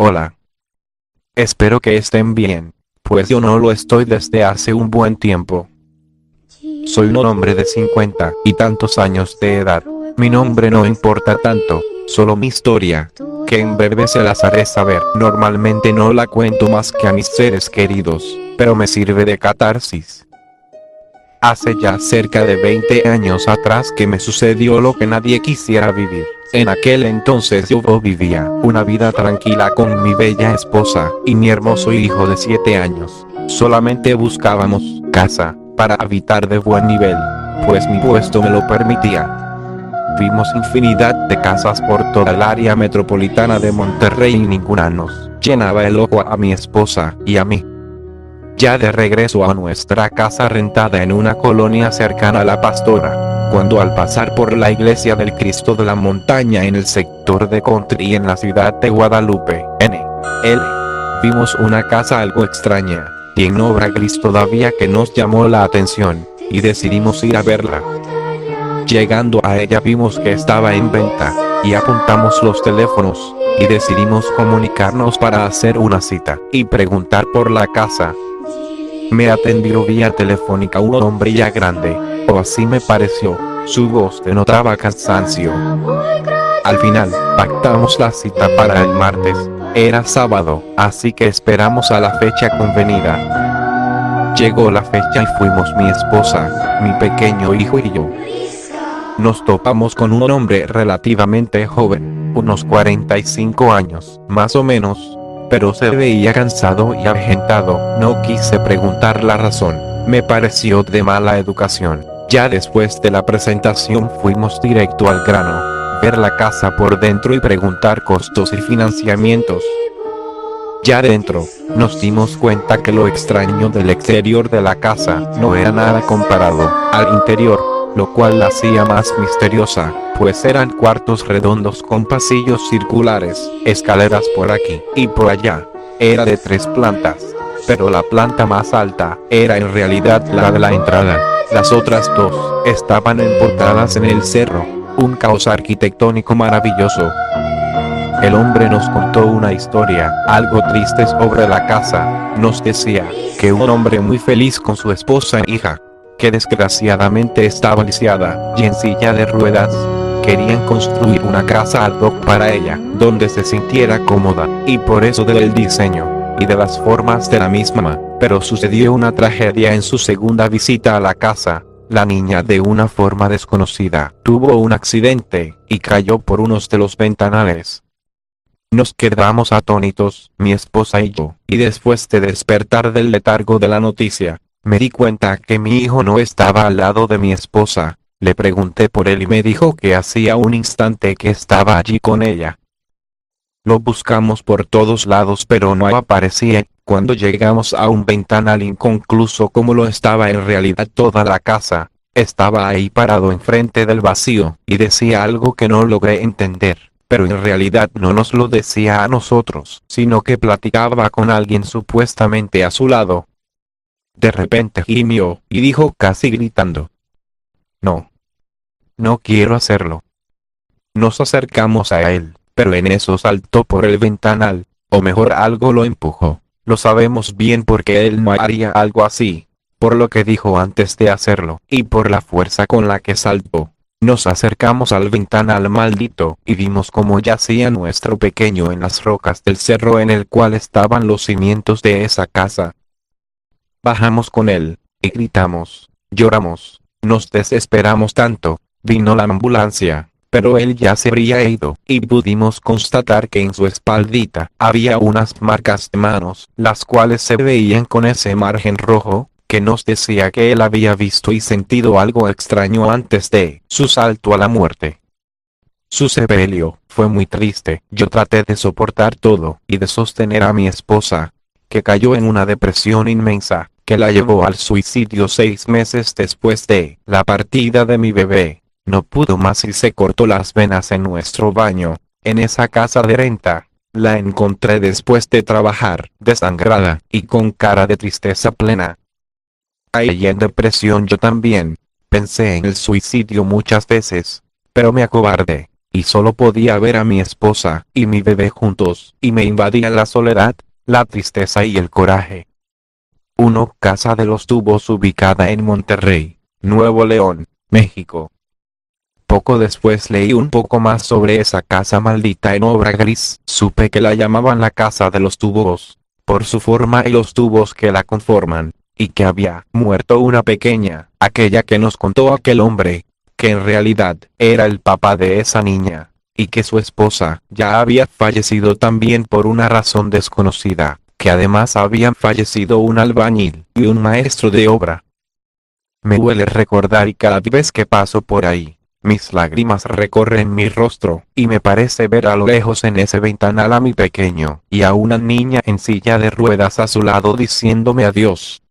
Hola. Espero que estén bien, pues yo no lo estoy desde hace un buen tiempo. Soy un hombre de 50 y tantos años de edad. Mi nombre no importa tanto, solo mi historia, que en breve se las haré saber. Normalmente no la cuento más que a mis seres queridos, pero me sirve de catarsis. Hace ya cerca de 20 años atrás que me sucedió lo que nadie quisiera vivir. En aquel entonces yo vivía una vida tranquila con mi bella esposa y mi hermoso hijo de 7 años. Solamente buscábamos casa para habitar de buen nivel, pues mi puesto me lo permitía. Vimos infinidad de casas por toda el área metropolitana de Monterrey y ninguna nos llenaba el ojo a mi esposa y a mí. Ya de regreso a nuestra casa rentada en una colonia cercana a La Pastora, cuando al pasar por la iglesia del Cristo de la Montaña en el sector de Country en la ciudad de Guadalupe, N.L., vimos una casa algo extraña, y en obra gris todavía que nos llamó la atención, y decidimos ir a verla. Llegando a ella vimos que estaba en venta, y apuntamos los teléfonos, y decidimos comunicarnos para hacer una cita, y preguntar por la casa. Me atendió vía telefónica un hombre ya grande, o así me pareció, su voz denotaba cansancio. Al final, pactamos la cita para el martes, era sábado, así que esperamos a la fecha convenida. Llegó la fecha y fuimos mi esposa, mi pequeño hijo y yo. Nos topamos con un hombre relativamente joven, unos 45 años, más o menos, pero se veía cansado y avejentado. No quise preguntar la razón, me pareció de mala educación. Ya después de la presentación fuimos directo al grano, ver la casa por dentro y preguntar costos y financiamientos. Ya dentro, nos dimos cuenta que lo extraño del exterior de la casa no era nada comparado al interior, lo cual la hacía más misteriosa, pues eran cuartos redondos con pasillos circulares, escaleras por aquí y por allá. Era de 3 plantas, pero la planta más alta era en realidad la de la entrada. Las otras 2 estaban empotradas en el cerro, un caos arquitectónico maravilloso. El hombre nos contó una historia, algo triste sobre la casa. Nos decía que un hombre muy feliz con su esposa e hija, que desgraciadamente estaba lisiada y en silla de ruedas, querían construir una casa ad hoc para ella, donde se sintiera cómoda, y por eso del diseño y de las formas de la misma. Pero sucedió una tragedia en su segunda visita a la casa. La niña, de una forma desconocida, tuvo un accidente y cayó por unos de los ventanales. Nos quedamos atónitos, mi esposa y yo, y después de despertar del letargo de la noticia, me di cuenta que mi hijo no estaba al lado de mi esposa. Le pregunté por él y me dijo que hacía un instante que estaba allí con ella. Lo buscamos por todos lados pero no aparecía. Cuando llegamos a un ventanal inconcluso como lo estaba en realidad toda la casa, estaba ahí parado enfrente del vacío, y decía algo que no logré entender, pero en realidad no nos lo decía a nosotros, sino que platicaba con alguien supuestamente a su lado. De repente gimió, y dijo casi gritando: "No. No quiero hacerlo". Nos acercamos a él, pero en eso saltó por el ventanal, o mejor algo lo empujó. Lo sabemos bien porque él no haría algo así, por lo que dijo antes de hacerlo, y por la fuerza con la que saltó. Nos acercamos al ventanal maldito, y vimos cómo yacía nuestro pequeño en las rocas del cerro en el cual estaban los cimientos de esa casa. Bajamos con él, y gritamos, lloramos, nos desesperamos tanto. Vino la ambulancia, pero él ya se habría ido, y pudimos constatar que en su espaldita había unas marcas de manos, las cuales se veían con ese margen rojo, que nos decía que él había visto y sentido algo extraño antes de su salto a la muerte. Su sepelio fue muy triste. Yo traté de soportar todo, y de sostener a mi esposa, que cayó en una depresión inmensa, que la llevó al suicidio 6 meses después de la partida de mi bebé. No pudo más y se cortó las venas en nuestro baño, en esa casa de renta. La encontré después de trabajar, desangrada, y con cara de tristeza plena. Caí en depresión yo también. Pensé en el suicidio muchas veces, pero me acobardé. y solo podía ver a mi esposa y mi bebé juntos, y me invadía la soledad, la tristeza y el coraje. 1. Casa de los Tubos, ubicada en Monterrey, Nuevo León, México. Poco después leí un poco más sobre esa casa maldita en obra gris. Supe que la llamaban la Casa de los Tubos, por su forma y los tubos que la conforman, y que había muerto una pequeña, aquella que nos contó aquel hombre, que en realidad era el papá de esa niña, y que su esposa ya había fallecido también por una razón desconocida, que además habían fallecido un albañil y un maestro de obra. Me duele recordar, y cada vez que paso por ahí, mis lágrimas recorren mi rostro, y me parece ver a lo lejos en ese ventanal a mi pequeño, y a una niña en silla de ruedas a su lado diciéndome adiós.